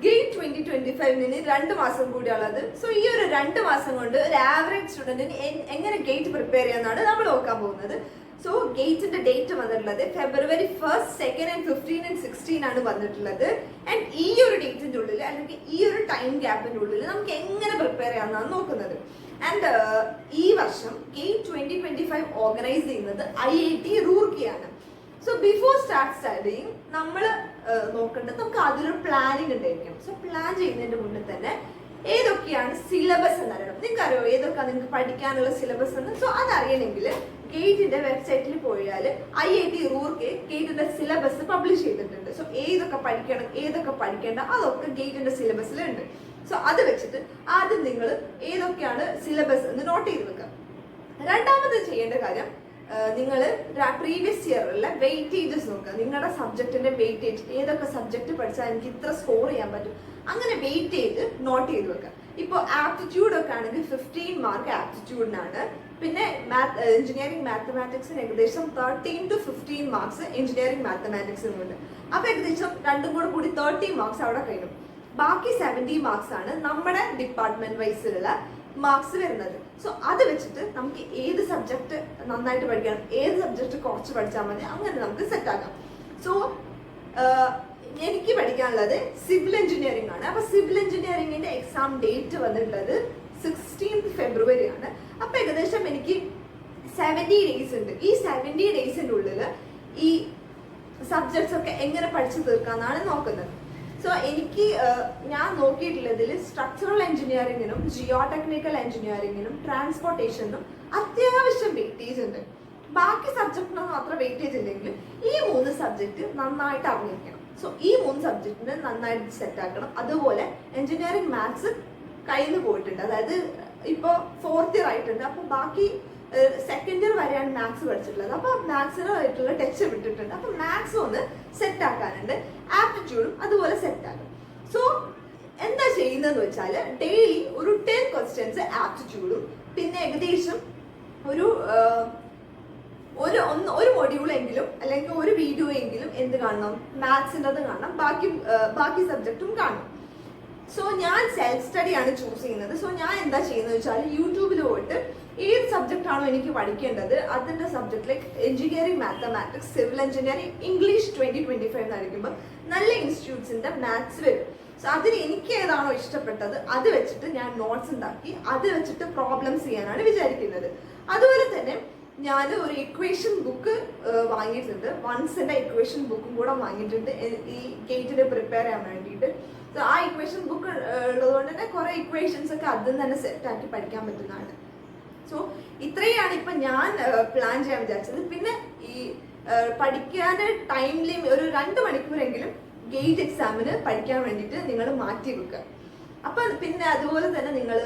Gate 2025 2 മാസം കൂടിയുള്ളത്. So ഈ ഒരു 2 മാസം കൊണ്ട് ഒരു ആവറേജ് സ്റ്റുഡന്റിന് എങ്ങനെ ഗേറ്റ് പ്രിപ്പയർ ചെയ്യാന്നാണ് നമ്മൾ നോക്കാൻ പോകുന്നത്. സോ ഗേറ്റിന്റെ ഡേറ്റ് വന്നിട്ടുള്ളത് February 1st, 2nd and 15th and 16th ആണ് വന്നിട്ടുള്ളത്. ആൻഡ് ഈ ഒരു ഡേറ്റിന്റെ ഉള്ളിൽ അല്ലെങ്കിൽ ഈ ഒരു ടൈം ഗ്യാപ്പിന്റെ ഉള്ളിൽ നമുക്ക് എങ്ങനെ പ്രിപ്പയർ ചെയ്യാമെന്നാണ് നോക്കുന്നത്. ആൻഡ് ഈ വർഷം ഗേറ്റ് 2025 ഓർഗനൈസ് ചെയ്യുന്നത് IIT റൂർക്കിയാണ്. സോ ബിഫോർ സ്റ്റഡിങ് നമ്മൾ നോക്കേണ്ടത് നമുക്ക് അതിലൊരു പ്ലാനിങ് ഉണ്ടായിരിക്കും. സോ പ്ലാൻ ചെയ്യുന്നതിന്റെ മുന്നേ തന്നെ ഏതൊക്കെയാണ് സിലബസ് എന്നറിയണം. നിങ്ങൾക്കറിയോ ഏതൊക്കെയാണ് നിങ്ങൾക്ക് പഠിക്കാനുള്ള സിലബസ് എന്ന്? സോ അതറിയണമെങ്കിൽ ഗേറ്റിന്റെ വെബ്സൈറ്റിൽ പോയാൽ IIT റൂർക്കി ഗേറ്റിന്റെ സിലബസ് പബ്ലിഷ് ചെയ്തിട്ടുണ്ട്. സോ ഏതൊക്കെ പഠിക്കണം ഏതൊക്കെ പഠിക്കേണ്ട അതൊക്കെ ഗേറ്റിന്റെ സിലബസിലുണ്ട്. സോ അത് വെച്ചിട്ട് ആദ്യം നിങ്ങൾ ഏതൊക്കെയാണ് സിലബസ് എന്ന് നോട്ട് ചെയ്ത് വെക്കുക. രണ്ടാമത് ചെയ്യേണ്ട കാര്യം നിങ്ങൾ പ്രീവിയസ് ഇയറിലെ വെയിറ്റേജസ് നോക്കുക. നിങ്ങളുടെ സബ്ജക്റ്റിന്റെ വെയിറ്റേജ് ഏതൊക്കെ സബ്ജക്ട് പഠിച്ചാൽ എനിക്ക് ഇത്ര സ്കോർ ചെയ്യാൻ പറ്റും അങ്ങനെ വെയിറ്റേജ് നോട്ട് ചെയ്ത് വെക്കുക. ഇപ്പോൾ ആപ്റ്റിറ്റ്യൂഡ് ഒക്കെ ആണെങ്കിൽ 15 മാർക്ക് ആപ്റ്റിറ്റ്യൂഡിനാണ്. പിന്നെ എഞ്ചിനീയറിംഗ് മാത്തമാറ്റിക്സിന് ഏകദേശം 13 to 15 മാർക്സ് എഞ്ചിനീയറിംഗ് മാത്തമാറ്റിക്സിനുണ്ട്. അപ്പൊ ഏകദേശം രണ്ടും കൂടി 30 മാർക്സ് അവിടെ കഴിയും. ബാക്കി 70 മാർക്സ് ആണ് നമ്മുടെ ഡിപ്പാർട്ട്മെന്റ് വൈസിലുള്ള മാർക്സ് വരുന്നത്. സോ അത് വെച്ചിട്ട് നമുക്ക് ഏത് സബ്ജക്ട് നന്നായിട്ട് പഠിക്കണം ഏത് സബ്ജക്ട് കുറച്ച് പഠിച്ചാൽ മതി അങ്ങനെ നമുക്ക് സെറ്റ് ആക്കാം. സോ എനിക്ക് പഠിക്കാനുള്ളത് സിവിൽ എഞ്ചിനീയറിംഗ് ആണ്. അപ്പൊ സിവിൽ എഞ്ചിനീയറിംഗിന്റെ എക്സാം ഡേറ്റ് വന്നിട്ടുള്ളത് 16th February ആണ്. അപ്പൊ ഏകദേശം എനിക്ക് 70 ഡേയ്സ് ഉണ്ട്. ഈ 70 ഡേയ്സിന്റെ ഉള്ളിൽ ഈ സബ്ജക്ട്സ് ഒക്കെ എങ്ങനെ പഠിച്ചു തീർക്കാന്നാണ് നോക്കുന്നത്. സോ എനിക്ക് ഞാൻ നോക്കിയിട്ടുള്ളതിൽ സ്ട്രക്ചറൽ എഞ്ചിനീയറിംഗിനും ജിയോ ടെക്നിക്കൽ എഞ്ചിനീയറിംഗിനും ട്രാൻസ്പോർട്ടേഷനും അത്യാവശ്യം വെയിറ്റേജ് ഉണ്ട്. ബാക്കി സബ്ജക്റ്റിനൊന്നും അത്ര വെയിറ്റേജ് ഇല്ലെങ്കിലും ഈ 3 സബ്ജക്റ്റ് നന്നായിട്ട് അറിഞ്ഞിരിക്കണം. സോ ഈ 3 സബ്ജക്റ്റിന് നന്നായിട്ട് സെറ്റ് ആക്കണം. അതുപോലെ എഞ്ചിനീയറിംഗ് മാത്സ് കയ്യിൽ നിന്ന് പോയിട്ടുണ്ട്. അതായത് ഇപ്പോൾ 4th ഇയർ ആയിട്ടുണ്ട്. അപ്പൊ ബാക്കി 2nd ഇയർ വരെയാണ് മാത്സ് പഠിച്ചിട്ടുള്ളത്. അപ്പൊ മാത്സിനായിട്ടുള്ള ടച്ച് വിട്ടിട്ടുണ്ട്. അപ്പൊ മാത്സ് ഒന്ന് സെറ്റ് ആക്കാനുണ്ട്. ആപ്റ്റിറ്റ്യൂഡും അതുപോലെ സെറ്റ് ആക്കും. സോ എന്താ ചെയ്യുന്നതെന്ന് വെച്ചാൽ ഡെയിലി ഒരു 10 ക്വസ്റ്റ്യൻസ് ആപ്റ്റിറ്റ്യൂഡും പിന്നെ ഏകദേശം ഒരു മൊഡ്യൂൾ എങ്കിലും അല്ലെങ്കിൽ ഒരു വീഡിയോ എങ്കിലും എന്ത് കാണണം മാത്സിൻ്റെത് കാണണം. ബാക്കി സബ്ജക്റ്റും കാണണം. സോ ഞാൻ സെൽഫ് സ്റ്റഡി ആണ് ചൂസ് ചെയ്യുന്നത്. സോ ഞാൻ എന്താ ചെയ്യുന്നത് വെച്ചാൽ യൂട്യൂബിൽ പോയിട്ട് ഏത് സബ്ജക്റ്റ് ആണോ എനിക്ക് പഠിക്കേണ്ടത് അതിന്റെ subject like engineering mathematics civil engineering English 2025 എന്നായിരിക്കുമ്പോൾ നല്ല ഇൻസ്റ്റിറ്റ്യൂട്ട്സിന്റെ മാത്സ് വരും. സോ അതിന് എനിക്ക് ഏതാണോ ഇഷ്ടപ്പെട്ടത് അത് വെച്ചിട്ട് ഞാൻ നോട്ട്സ് ഉണ്ടാക്കി അത് വെച്ചിട്ട് പ്രോബ്ലംസ് ചെയ്യാനാണ് വിചാരിക്കുന്നത്. അതുപോലെ തന്നെ ഞാൻ ഒരു ഇക്വേഷൻ ബുക്ക് വാങ്ങിയിട്ടുണ്ട്. വൺസിന്റെ ഇക്വേഷൻ ബുക്കും കൂടെ വാങ്ങിയിട്ടുണ്ട് ഈ ഗേറ്റിന് പ്രിപ്പയർ ചെയ്യാൻ വേണ്ടിയിട്ട്. സോ ആ ഇക്വേഷൻ ബുക്ക് ഉള്ളതുകൊണ്ട് തന്നെ കുറെ ഇക്വേഷൻസ് ഒക്കെ അതിൽ തന്നെ സെറ്റ് ആക്കി പഠിക്കാൻ പറ്റുന്നതാണ്. സോ ഇത്രയാണ് ഇപ്പൊ ഞാൻ പ്ലാൻ ചെയ്യാൻ വിചാരിച്ചത്. പിന്നെ ഈ പഠിക്കാൻ ടൈമിൽ ഒരു 2 മണിക്കൂറെങ്കിലും ഗേറ്റ് എക്സാമിന് പഠിക്കാൻ വേണ്ടിയിട്ട് നിങ്ങൾ മാറ്റി വെക്കുക. അപ്പൊ പിന്നെ അതുപോലെ തന്നെ നിങ്ങൾ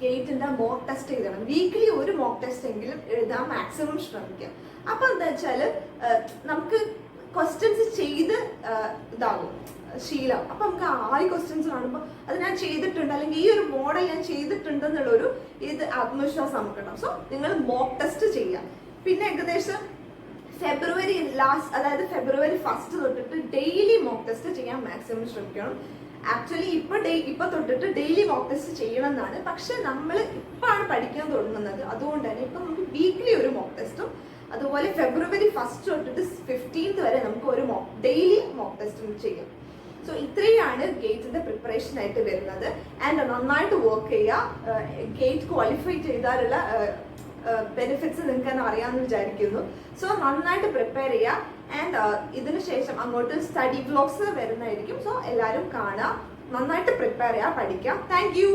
ഗേറ്റിന്റെ മോക്ക് ടെസ്റ്റ് എഴുതണം. വീക്കിലി ഒരു മോക്ക് ടെസ്റ്റ് എങ്കിലും എഴുതാൻ മാക്സിമം ശ്രമിക്കുക. അപ്പൊ എന്താ വെച്ചാല് നമുക്ക് ക്വസ്റ്റ്യൻസ് ചെയ്ത് ഇതാകും ശീലം. അപ്പൊ നമുക്ക് 6 ക്വസ്റ്റ്യൻസ് കാണുമ്പോൾ അത് ഞാൻ ചെയ്തിട്ടുണ്ട് അല്ലെങ്കിൽ ഈ ഒരു മോഡൽ ഞാൻ ചെയ്തിട്ടുണ്ട് എന്നുള്ളൊരു ആത്മവിശ്വാസം നമുക്കുണ്ടാവും. സോ നിങ്ങൾ മോക്ക് ടെസ്റ്റ് ചെയ്യാം. പിന്നെ ഏകദേശം February ലാസ്റ്റ് അതായത് February 1st തൊട്ടിട്ട് ഡെയിലി മോക്ക് ടെസ്റ്റ് ചെയ്യാൻ മാക്സിമം ശ്രമിക്കണം. ആക്ച്വലി ഇപ്പൊ തൊട്ടിട്ട് ഡെയിലി മോക്ക് ടെസ്റ്റ് ചെയ്യണം എന്നാണ്. പക്ഷെ നമ്മൾ ഇപ്പാണ് പഠിക്കാൻ തുടങ്ങുന്നത്. അതുകൊണ്ട് തന്നെ ഇപ്പൊ നമുക്ക് വീക്ക്ലി ഒരു മോക്ക് ടെസ്റ്റും അതുപോലെ February 1st തൊട്ടിട്ട് 15th വരെ നമുക്ക് ഒരു ഡെയിലി മോക്ക് ടെസ്റ്റും ചെയ്യാം. സോ ഇത്രയാണ് ഗേറ്റിന്റെ പ്രിപ്പറേഷൻ ആയിട്ട് വരുന്നത്. ആൻഡ് നന്നായിട്ട് വർക്ക് ചെയ്യുക. ഗേറ്റ് ക്വാളിഫൈ ചെയ്താലുള്ള ബെനിഫിറ്റ്സ് നിങ്ങൾക്ക് തന്നെ അറിയാമെന്ന് വിചാരിക്കുന്നു. സോ നന്നായിട്ട് പ്രിപ്പയർ ചെയ്യുക. ആൻഡ് ഇതിനു ശേഷം അങ്ങോട്ട് സ്റ്റഡി വ്ലോഗ്സ് വരുന്നതായിരിക്കും. സോ എല്ലാവരും കാണുക, നന്നായിട്ട് പ്രിപ്പയർ ചെയ്യുക, പഠിക്കാം. Thank you.